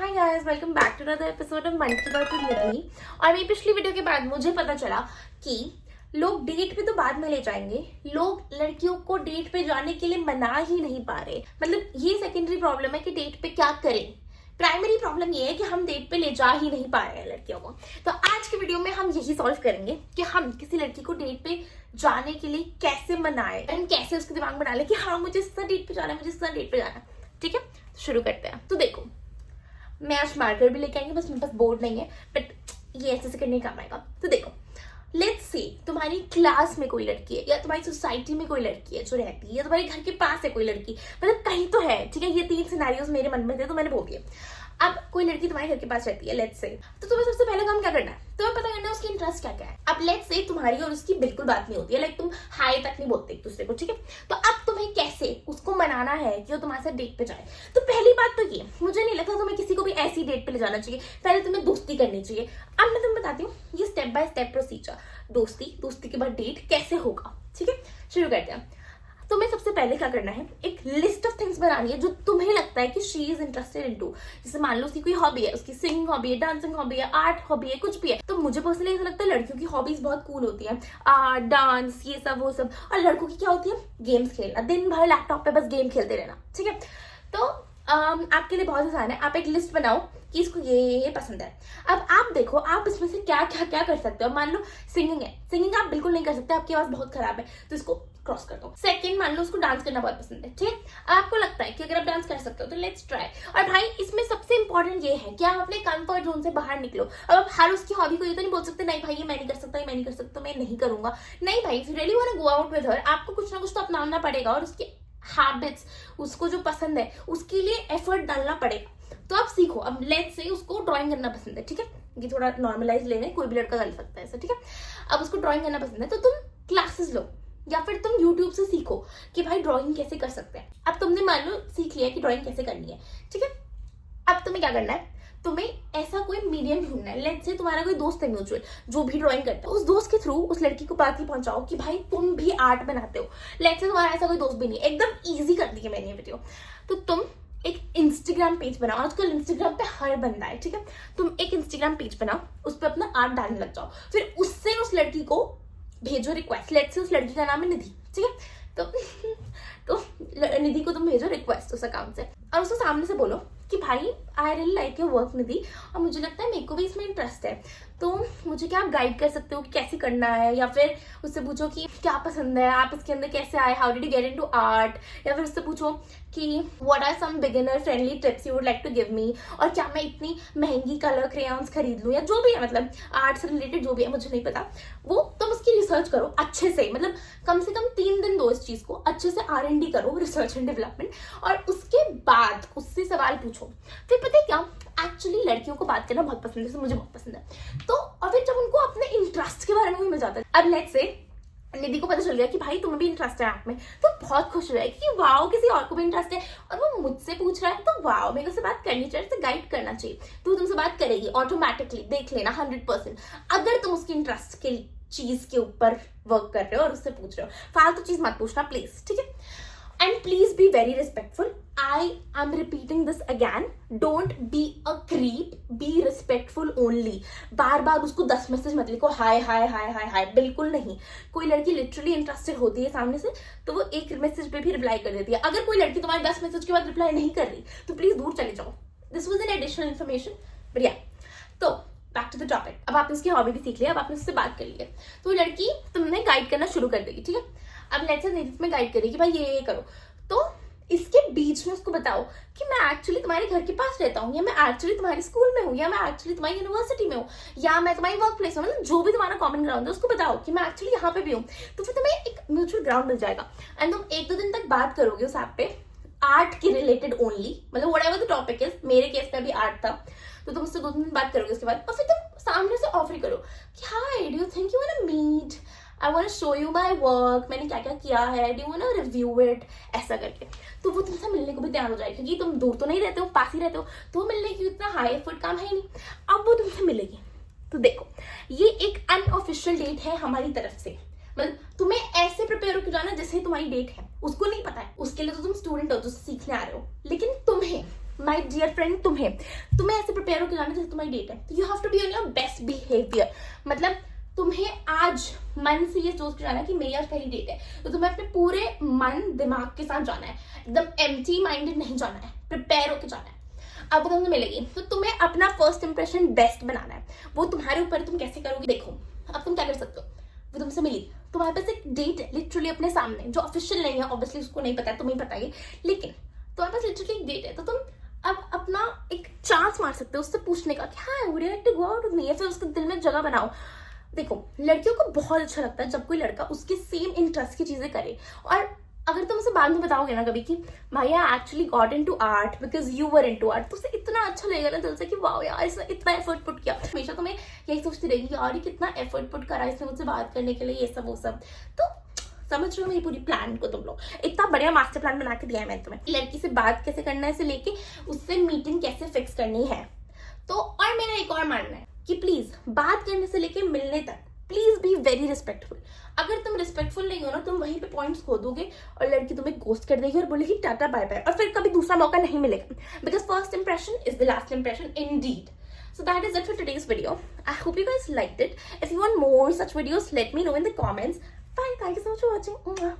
Hi guys, welcome back to another episode of Mann ki बात with निधि। और मेरी पिछली वीडियो के बाद मुझे पता चला कि लोग डेट पे तो बाद में ले जाएंगे, लोग लड़कियों को डेट पे जाने के लिए मना ही नहीं पा रहे। मतलब ये सेकेंडरी प्रॉब्लम है कि डेट पे क्या करें। प्राइमरी प्रॉब्लम ये है कि हम डेट पे ले जा ही नहीं पा रहे हैं लड़कियों को। तो आज के वीडियो में हम यही सॉल्व करेंगे कि हम किसी लड़की को डेट पे जाने के लिए कैसे मनाएं एंड कैसे उसके दिमाग में डालें कि हाँ मुझे इस तरह डेट पे जाना है, मुझे इस तरह डेट पे जाना है। ठीक है, शुरू करते हैं। तो देखो, मैं आज मार्कर भी लेके आएंगे, बस मेरे पास बोर्ड नहीं है, बट ये ऐसे करने काम आएगा। तो देखो, लेट्स से तुम्हारी क्लास में कोई लड़की है या तुम्हारी सोसाइटी में कोई लड़की है जो रहती है, या तुम्हारे घर के पास है कोई लड़की, मतलब कहीं तो है। ठीक है, ये 3 सिनेरियोज मेरे मन में थे तो मैंने बोल दिया। अब कोई लड़की तुम्हारे घर के पास रहती है लेट्स से, तो तुम्हें सबसे पहले काम क्या करना है? तुम्हें पता करना है उसकी इंटरेस्ट क्या क्या है। अब लेट्स से तुम्हारी और उसकी बिल्कुल बात नहीं होती है, लाइक तुम हाय तक नहीं बोलते एक दूसरे को। ठीक है, तो अब तुम्हें कैसे उसको मनाना है कि वो तुम्हारे साथ डेट पे जाए। तो पहली बात तो ये, मुझे नहीं लगता तुम्हें किसी को भी ऐसी डेट पे ले जाना चाहिए, पहले तुम्हें दोस्ती करनी चाहिए। अब मैं तुम्हें बताती हूँ ये स्टेप बाय स्टेप प्रोसीजर, दोस्ती के बाद डेट कैसे होगा। ठीक है, शुरू करते हैं। तुम्हें सबसे पहले क्या करना है, एक लिस्ट ऑफ थिंग्स बनानी है जो तुम्हें लगता है कि she is interested in to. जैसे मान लो उसकी कोई हॉबी है, उसकी सिंगिंग हॉबी है, डांसिंग हॉबी है, आर्ट हॉबी है, कुछ भी है। तो मुझे पर्सनली ऐसा लगता है लड़कियों की हॉबीज बहुत कूल होती है, आर्ट, डांस, ये सब वो सब। और लड़कों की क्या होती है, गेम्स खेलना, दिन भर लैपटॉप पे बस गेम खेलते रहना। ठीक है, तो आपके लिए बहुत आसान है, आप एक लिस्ट बनाओ कि इसको ये पसंद है। अब आप देखो आप इसमें से क्या क्या क्या कर सकते हो। मान लो सिंगिंग है, सिंगिंग आप बिल्कुल नहीं कर सकते, आपकी आवाज बहुत खराब है, तो इसको क्रॉस कर दो। सेकंड, मान लो उसको डांस करना बहुत पसंद है। ठीक, आपको लगता है कि अगर आप डांस कर सकते हो तो लेट्स ट्राई। और भाई इसमें सबसे इंपॉर्टेंट ये है कि आप अपने कंफर्ट जोन से बाहर निकलो। अब आप हर उसकी हॉबी को ये तो नहीं बोल सकते नहीं भाई ये मैं नहीं कर सकता, ये मैं नहीं कर सकता, मैं नहीं करूंगा। नहीं भाई, if you really want to go out with her, आपको कुछ ना कुछ तो अपनाना पड़ेगा और उसके हैबिट्स, उसको जो पसंद है उसके लिए एफर्ट डालना पड़ेगा। तो आप सीखो। अब लेट्स से उसको ड्राइंग करना पसंद है। ठीक है, ये थोड़ा नॉर्मलाइज ले लें, कोई भी लड़का कर सकता है ऐसा। ठीक है, अब उसको ड्राइंग करना पसंद है तो तुम क्लासेस लो या फिर तुम YouTube से सीखो कि भाई ड्राइंग कैसे कर सकते हैं। अब तुमने मान लो सीख लिया कि ड्राइंग कैसे करनी है। ठीक है, अब तुम्हें क्या करना है, तुम्हें ऐसा कोई मीडियम ढूंढना है। लेट्स से तुम्हारा कोई दोस्त है म्यूचुअल जो भी ड्राइंग करता है, उस दोस्त के थ्रू उस लड़की को बात ही पहुंचाओ कि भाई तुम भी आर्ट बनाते हो। लेट्स से तुम्हारा ऐसा कोई दोस्त भी नहीं है, एकदम इजी कर दी है मैंने ये वीडियो। तो तुम एक इंस्टाग्राम पेज बनाओ, आजकल इंस्टाग्राम पे हर बंदा है। ठीक है, तुम एक इंस्टाग्राम पेज बनाओ, उस पर अपना आर्ट डालने लग जाओ, फिर उससे उस लड़की को भेजो रिक्वेस्ट। लेट्स से उस लड़की का नाम है निधि। ठीक है, तो निधि को तुम भेजो रिक्वेस्ट उस अकाउंट से और उसको सामने से बोलो कि भाई I really like your work Nidhi, और मुझे लगता है मेरे को भी इसमें इंटरेस्ट है, तो मुझे क्या आप गाइड कर सकते हो कि कैसे करना है। या फिर उससे पूछो कि क्या पसंद है, आप इसके अंदर कैसे आए, how did you get into art. या फिर उससे पूछो कि what are some beginner friendly tips you would like to give me, और क्या मैं इतनी महंगी कलर क्रेयॉन्स खरीद लूँ, या जो भी है, मतलब आर्ट से रिलेटेड जो भी है, मुझे नहीं पता वो। तुम उसकी रिसर्च करो अच्छे से, मतलब कम से कम 3 दिन दो इस चीज को अच्छे से R&D करो, रिसर्च एंड डेवलपमेंट, और उसके बाद उससे सवाल पूछो। फिर पता है क्या, एक्चुअली लड़कियों को बात करना बहुत पसंद है, मुझे बहुत पसंद है। तो और फिर जब उनको अपने इंटरेस्ट के बारे में भी मिल जाता है, अब लेट्स से निधि को पता चल गया कि भाई तुम्हें भी इंटरेस्ट है आर्ट में, तो बहुत खुश हो जाएगी कि वाओ किसी और को भी इंटरेस्ट है और वो मुझसे पूछ रहा है, तो वाओ मेरे से बात करनी चाहिए, उससे गाइड करना चाहिए। तो तुमसे बात करेगी ऑटोमेटिकली, देख लेना 100%। अगर तुम उसकी इंटरेस्ट के चीज के ऊपर वर्क कर रहे हो और उससे पूछ रहे हो, फालतू चीज मत पूछना प्लीज। ठीक है, and please be very respectful. I am repeating this again, don't be a creep, be respectful only। बार बार उसको 10 मैसेज मत लिखो, हाय हाय हाय हाय हाय, बिल्कुल नहीं। कोई लड़की लिटरली इंटरेस्टेड होती है सामने से तो वो एक मैसेज पे भी रिप्लाई कर देती है। अगर कोई लड़की तुम्हारे 10 मैसेज के बाद रिप्लाई नहीं कर रही तो प्लीज दूर चले जाओ। This was an additional information, बढ़िया। तो बैक टू द टॉपिक, अब आपने उसकी हॉबी भी सीख लिया, अब आपने उससे बात कर ली है, तो लड़की तुमने गाइड करना शुरू कर देगी। ठीक है, अब लेट्स से निधि में गाइड करेगी भाई ये करो, तो इसके बीच में उसको बताओ कि मैं एक्चुअली तुम्हारे घर के पास रहता हूँ, या मैं एक्चुअली तुम्हारे स्कूल में हूँ, या मैं एक्चुअली तुम्हारी यूनिवर्सिटी में हूँ, या मैं तुम्हारी वर्क प्लेस में, मतलब जो भी तुम्हारा कॉमन ग्राउंड है उसको बताओ कि मैं एक्चुअली यहाँ पे भी हूँ। तो फिर तुम्हें एक म्यूचुअल ग्राउंड मिल जाएगा एंड तुम 1-2 दिन तक बात करोगे उस ऐप पे आर्ट के रिलेटेड ओनली, मतलब व्हाटएवर द टॉपिक इज। मेरे केस में भी आर्ट था, तो तुम उससे 2 दिन बात करोगे उसके बाद, और फिर तुम सामने से ऑफर करो कि hi do you think you want to meet, I want to show you my work, मैंने क्या क्या किया है, do you want to review it, ऐसा करके। तो वो तुमसे मिलने को भी तैयार हो जाएगी, क्योंकि तुम दूर तो नहीं रहते हो, पास ही रहते हो, तो मिलने की इतना हाई एफर्ट काम है ही नहीं। अब वो तुमसे मिलेगी। तो देखो, ये एक अनऑफिशियल डेट है हमारी तरफ से, मतलब तुम्हें ऐसे प्रिपेयर होकर जाना जैसे तुम्हारी डेट है, उसको नहीं पता है, उसके लिए तो तुम स्टूडेंट हो जो सीखने आ रहे हो, लेकिन तुम्हें माय डियर फ्रेंड, तुम्हें ऐसे प्रिपेयर होकर जाना जैसे तुम्हारी डेट है। You have to be on your best behaviour. मतलब तुम्हें आज मन से ये सोच के जाना है कि मेरी आज पहली डेट है, तो तुम्हें अपने पूरे मन दिमाग के साथ जाना है, एकदम एम्प्टी माइंडेड नहीं जाना है, प्रिपेयर होकर जाना है। अब तुमसे मिलेगी तो तुम्हें अपना फर्स्ट इंप्रेशन बेस्ट बनाना है, वो तुम्हारे ऊपर, तुम कैसे करोगे। देखो अब तुम क्या कर सकते हो, वो तुमसे मिली, तुम्हारे पास एक डेट है लिटरली अपने सामने, जो ऑफिशियल नहीं है, ऑब्वियसली उसको नहीं पता है, तुम्हें पता है, लेकिन तुम्हारे पास लिटरली एक डेट है, तो तुम अब अपना एक चांस मार सकते हो उससे पूछने का कि हाँ would you like to go out with me, या फिर उसके दिल में जगह बनाओ। देखो लड़कियों को बहुत अच्छा लगता है जब कोई लड़का उसके सेम इंटरेस्ट की चीजें करे, और अगर तुम उसे बाद में बताओगे ना कभी कि भाई I actually got into art because you were into art, तो उसे इतना अच्छा लगेगा ना दिल से कि वाओ यार इसने इतना एफर्ट पुट किया। हमेशा तुम्हें यही सोचती रहेगी यार ये कितना एफर्ट पुट करा इसने मुझसे बात करने के लिए, ये सब वो सब। तो समझ रहे हो मेरी पूरी प्लान को, तुम लोग इतना बढ़िया मास्टर प्लान बना के दिया है मैंने तुम्हें, लड़की से बात कैसे करना है से लेके उससे मीटिंग कैसे फिक्स करनी है। तो और मेरा एक और मानना है कि प्लीज बात करने से लेके मिलने तक प्लीज बी वेरी रिस्पेक्टफुल। अगर तुम रिस्पेक्टफुल नहीं हो ना, तुम वहीं पे पॉइंट्स खो दोगे और लड़की तुम्हें गोस्ट कर देगी और बोलेगी टाटा बाय बाय, और फिर कभी दूसरा मौका नहीं मिलेगा, because first impression is the last impression indeed. So that is it for today's video. I hope you guys liked it. If you want more such videos, let me know in the comments. Bye. Thank you so much for watching.